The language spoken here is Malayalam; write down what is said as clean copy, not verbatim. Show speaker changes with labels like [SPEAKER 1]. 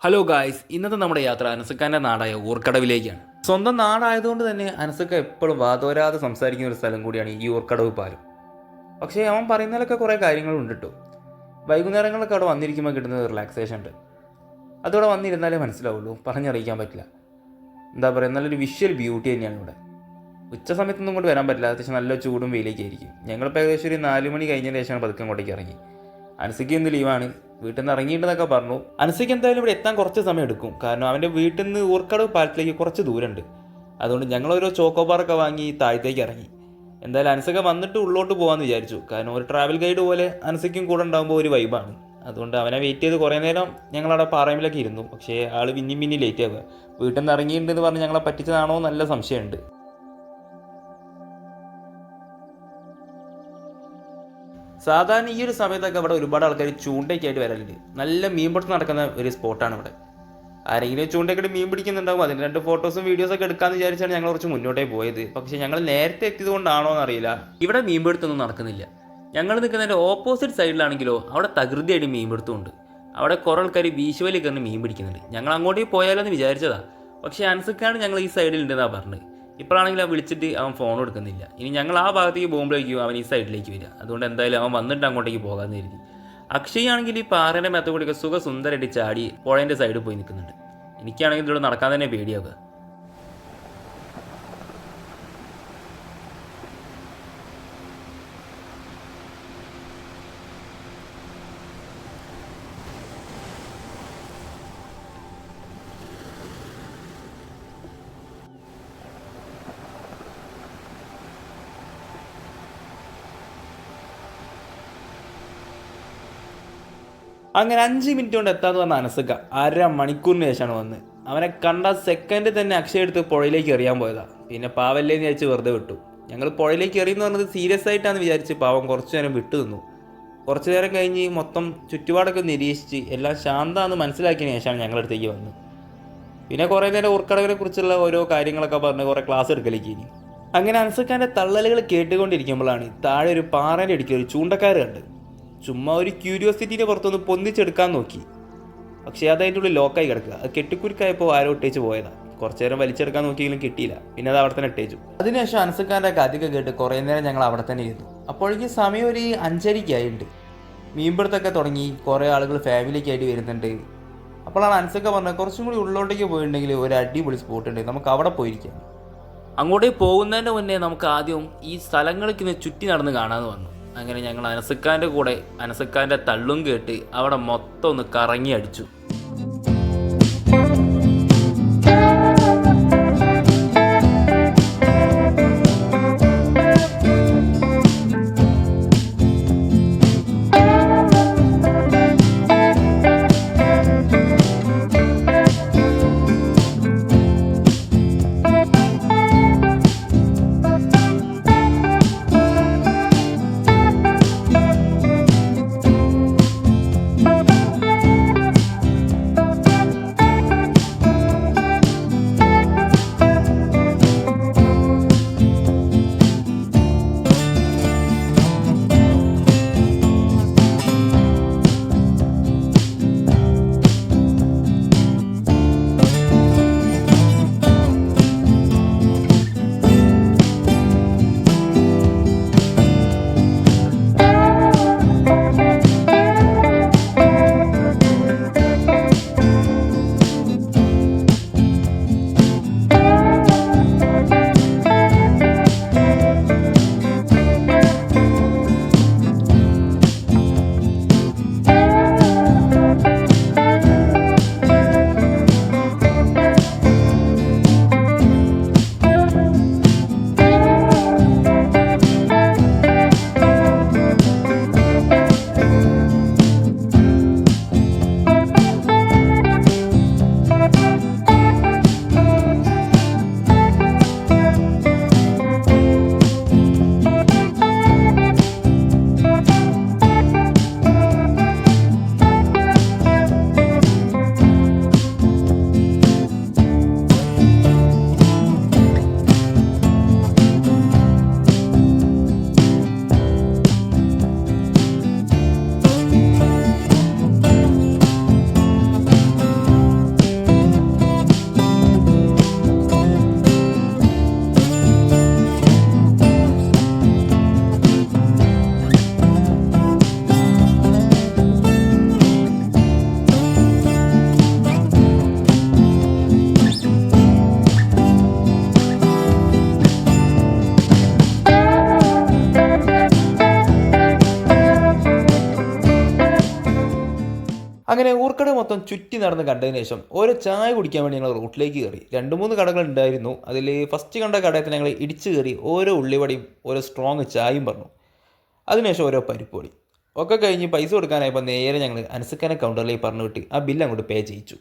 [SPEAKER 1] ഹലോ ഗായ്സ്, ഇന്നത്തെ നമ്മുടെ യാത്ര അനസക്കാൻ്റെ നാടായ ഊർക്കടവിലേക്കാണ്. സ്വന്തം നാടായതുകൊണ്ട് തന്നെ അനസക്ക എപ്പോഴും വാതോരാതെ സംസാരിക്കുന്ന ഒരു സ്ഥലം കൂടിയാണ് ഈ ഊർക്കടവ് പാലം. പക്ഷേ അവൻ പറയുന്നതിലൊക്കെ കുറേ കാര്യങ്ങളുണ്ട് കേട്ടോ. വൈകുന്നേരങ്ങളൊക്കെ അവിടെ വന്നിരിക്കുമ്പോൾ കിട്ടുന്ന റിലാക്സേഷൻ ഉണ്ട്. അതവിടെ വന്നിരുന്നാലേ മനസ്സിലാവുള്ളൂ, പറഞ്ഞറിയിക്കാൻ പറ്റില്ല. എന്താ പറയുക, നല്ലൊരു വിഷ്വൽ ബ്യൂട്ടി തന്നെയാണ് ഇവിടെ. ഉച്ച സമയത്തൊന്നും കൊണ്ട് വരാൻ പറ്റില്ല, അത്യാവശ്യം നല്ല ചൂടും വെയിലേക്ക് ആയിരിക്കും. ഞങ്ങളിപ്പോൾ ഏകദേശം ഒരു 4 മണി കഴിഞ്ഞതിന് ശേഷമാണ് പതുക്കെ അങ്ങോട്ടേക്ക് ഇറങ്ങി. അനസയ്ക്ക് ഇന്ന് ലീവാണ്, വീട്ടിൽ നിന്ന് ഇറങ്ങിയിട്ടെന്നൊക്കെ പറഞ്ഞു. അനസയ്ക്ക് എന്തായാലും ഇവിടെ എത്താൻ കുറച്ച് സമയം എടുക്കും, കാരണം അവൻ്റെ വീട്ടിൽ നിന്ന് ഊർക്കടവ് പാലത്തിലേക്ക് കുറച്ച് ദൂരമുണ്ട്. അതുകൊണ്ട് ഞങ്ങളോരോ ചോക്കോബാറൊക്കെ വാങ്ങി താഴത്തേക്ക് ഇറങ്ങി. എന്തായാലും അനസക്ക വന്നിട്ട് ഉള്ളോട്ട് പോകാമെന്ന് വിചാരിച്ചു, കാരണം ഒരു ട്രാവൽ ഗൈഡ് പോലെ അനസയ്ക്കും കൂടെ ഉണ്ടാകുമ്പോൾ ഒരു വൈബാണ്. അതുകൊണ്ട് അവനെ വെയിറ്റ് ചെയ്ത് കുറേ നേരം ഞങ്ങളവിടെ പാറയിലൊക്കെ ഇരുന്നു. പക്ഷേ ആൾ പിന്നെയും ലേറ്റ് ആവുക. വീട്ടിൽ നിന്ന് ഇറങ്ങിയിട്ടുണ്ടെന്ന് പറഞ്ഞ് ഞങ്ങളെ പറ്റിച്ചതാണോ നല്ല സംശയമുണ്ട്. സാധാരണ ഈ ഒരു സമയത്തൊക്കെ ഇവിടെ ഒരുപാട് ആൾക്കാർ ചൂണ്ടയ്ക്കായിട്ട് വരലുണ്ട്. നല്ല മീൻപിടുത്തം നടക്കുന്ന ഒരു സ്പോട്ടാണ് ഇവിടെ. ആരെങ്കിലും ചൂണ്ടയ്ക്കായിട്ട് മീൻ പിടിക്കുന്നുണ്ടാവും, അതിന് 2 ഫോട്ടോസും വീഡിയോസൊക്കെ എടുക്കാമെന്ന് വിചാരിച്ചാണ് ഞങ്ങൾ കുറച്ച് മുന്നോട്ടേ പോയത്. പക്ഷേ ഞങ്ങൾ നേരത്തെ എത്തിയത് കൊണ്ടാണോ എന്നറിയില്ല, ഇവിടെ മീൻപിടുത്തമൊന്നും നടക്കുന്നില്ല. ഞങ്ങൾ നിൽക്കുന്നതിൻ്റെ ഓപ്പോസിറ്റ് സൈഡിലാണെങ്കിലോ അവിടെ തകൃതിയായിട്ട് മീൻപിടുത്തമുണ്ട്. അവിടെ കുറേ ആൾക്കാർ വീശുവലി കയറി മീൻ പിടിക്കുന്നുണ്ട്. ഞങ്ങൾ അങ്ങോട്ടേക്ക് പോയാലോ എന്ന് വിചാരിച്ചതാണ്, പക്ഷേ അനസക്കാണ് ഞങ്ങൾ ഈ സൈഡിൽ ഉണ്ടെന്നാണ് പറഞ്ഞത്. ഇപ്പോഴാണെങ്കിൽ അവൻ വിളിച്ചിട്ട് അവൻ ഫോൺ എടുക്കുന്നില്ല. ഇനി ഞങ്ങൾ ആ ഭാഗത്തേക്ക് പോകുമ്പോഴേക്കും അവൻ ഈ സൈഡിലേക്ക് വരിക. അതുകൊണ്ട് എന്തായാലും അവൻ വന്നിട്ട് അങ്ങോട്ടേക്ക് പോകാമെന്ന് കരുതി. അക്ഷയ് ആണെങ്കിൽ ഈ പാറയുടെ മേത്ത കൂടിയൊക്കെ സുന്ദരമായിട്ട് ചാടി പുഴേൻ്റെ സൈഡിൽ പോയി നിൽക്കുന്നുണ്ട്. എനിക്കാണെങ്കിൽ ഇതിലൂടെ നടക്കാൻ തന്നെ പേടിയാവുക. അങ്ങനെ 5 മിനിറ്റ് കൊണ്ട് എത്താന്ന് പറഞ്ഞ അനസക്ക 1/2 മണിക്കൂറിന് ശേഷമാണ് വന്ന്. അവനെ കണ്ട സെക്കൻഡ് തന്നെ അക്ഷയ എടുത്ത് പുഴയിലേക്ക് എറിയാൻ പോയതാണ്. പിന്നെ പാവല്ലേന്ന് വിചാരിച്ച് വെറുതെ വിട്ടു. ഞങ്ങൾ പുഴയിലേക്ക് എറിയെന്ന് പറഞ്ഞത് സീരിയസ് ആയിട്ടാണെന്ന് വിചാരിച്ച് പാവം കുറച്ച് നേരം വിട്ടു നിന്നു. കുറച്ച് നേരം കഴിഞ്ഞ് മൊത്തം ചുറ്റുപാടൊക്കെ നിരീക്ഷിച്ച് എല്ലാം ശാന്തമാണെന്ന് മനസ്സിലാക്കിയതിന് ശേഷമാണ് ഞങ്ങളടുത്തേക്ക് വന്നത്. പിന്നെ കുറേ നേരം ഊർക്കടവിനെ കുറിച്ചുള്ള ഓരോ കാര്യങ്ങളൊക്കെ പറഞ്ഞ് കുറേ ക്ലാസ് എടുക്കലേക്ക് ഇനി. അങ്ങനെ അനസക്കാൻ്റെ തള്ളലുകൾ കേട്ടുകൊണ്ടിരിക്കുമ്പോഴാണ് താഴെ ഒരു പാറേൻ്റെ ഇടയ്ക്ക് ഒരു ചൂണ്ടക്കാർ കണ്ട്. ചുമ്മാ ഒരു ക്യൂരിയോസിറ്റിൻ്റെ പുറത്തൊന്ന് പൊന്തിച്ചെടുക്കാൻ നോക്കി. പക്ഷേ അത് അതിൻ്റെ ഉള്ളിൽ ലോക്കായി കിടക്കുക. അത് കെട്ടിക്കുരുക്കായപ്പോൾ ആരോ ഇട്ടേച്ച് പോയതാണ്. കുറച്ച് നേരം വലിച്ചെടുക്കാൻ നോക്കിയെങ്കിലും കിട്ടിയില്ല. പിന്നെ അത് അവിടെ തന്നെ ഇട്ടേച്ചു. അതിനുശേഷം അനസക്കാരൻ്റെ കഥയൊക്കെ കേട്ട് കുറേ നേരം ഞങ്ങൾ അവിടെ തന്നെ ഇരുന്നു. അപ്പോഴേക്കും സമയം ഒരു 5:30 മീൻപിടുത്തൊക്കെ തുടങ്ങി. കുറേ ആളുകൾ ഫാമിലിക്കായിട്ട് വരുന്നുണ്ട്. അപ്പോഴാണ് അനസക്ക പറഞ്ഞത് കുറച്ചും കൂടി ഉള്ളോട്ടേക്ക് പോയിട്ടുണ്ടെങ്കിൽ ഒരു അടിപൊളി സ്പോട്ട് ഉണ്ട്, നമുക്ക് അവിടെ പോയിരിക്കാം. അങ്ങോട്ടേക്ക് പോകുന്നതിൻ്റെ മുന്നേ നമുക്ക് ആദ്യം ഈ സ്ഥലങ്ങൾക്ക് ചുറ്റി നടന്ന് കാണാമെന്ന് പറഞ്ഞു. അങ്ങനെ ഞങ്ങൾ അനസക്കാൻ്റെ കൂടെ അനസക്കാൻ്റെ തള്ളും കേട്ട് അവിടെ മൊത്തം ഒന്ന് കറങ്ങി അടിച്ചു. അങ്ങനെ ഊർക്കട മൊത്തം ചുറ്റി നടന്ന് കണ്ടതിന് ശേഷം ഓരോ ചായ കുടിക്കാൻ വേണ്ടി ഞങ്ങൾ റൂട്ടിലേക്ക് കയറി. 2-3 കടകൾ ഉണ്ടായിരുന്നു. അതിൽ ഫസ്റ്റ് കണ്ട കടയത്തിൽ ഞങ്ങൾ ഇടിച്ച് കയറി ഓരോ ഉള്ളിവടയും ഓരോ സ്ട്രോങ് ചായയും പറഞ്ഞു. അതിനുശേഷം ഓരോ പരിപ്പൊടി ഒക്കെ കഴിഞ്ഞ് പൈസ കൊടുക്കാനായപ്പോൾ നേരെ ഞങ്ങൾ അനസുക്കാനെ കൗണ്ടറിലേക്ക് പറഞ്ഞു വിട്ട് ആ ബില്ല് അങ്ങോട്ട് പേ ചെയ്യിച്ചു.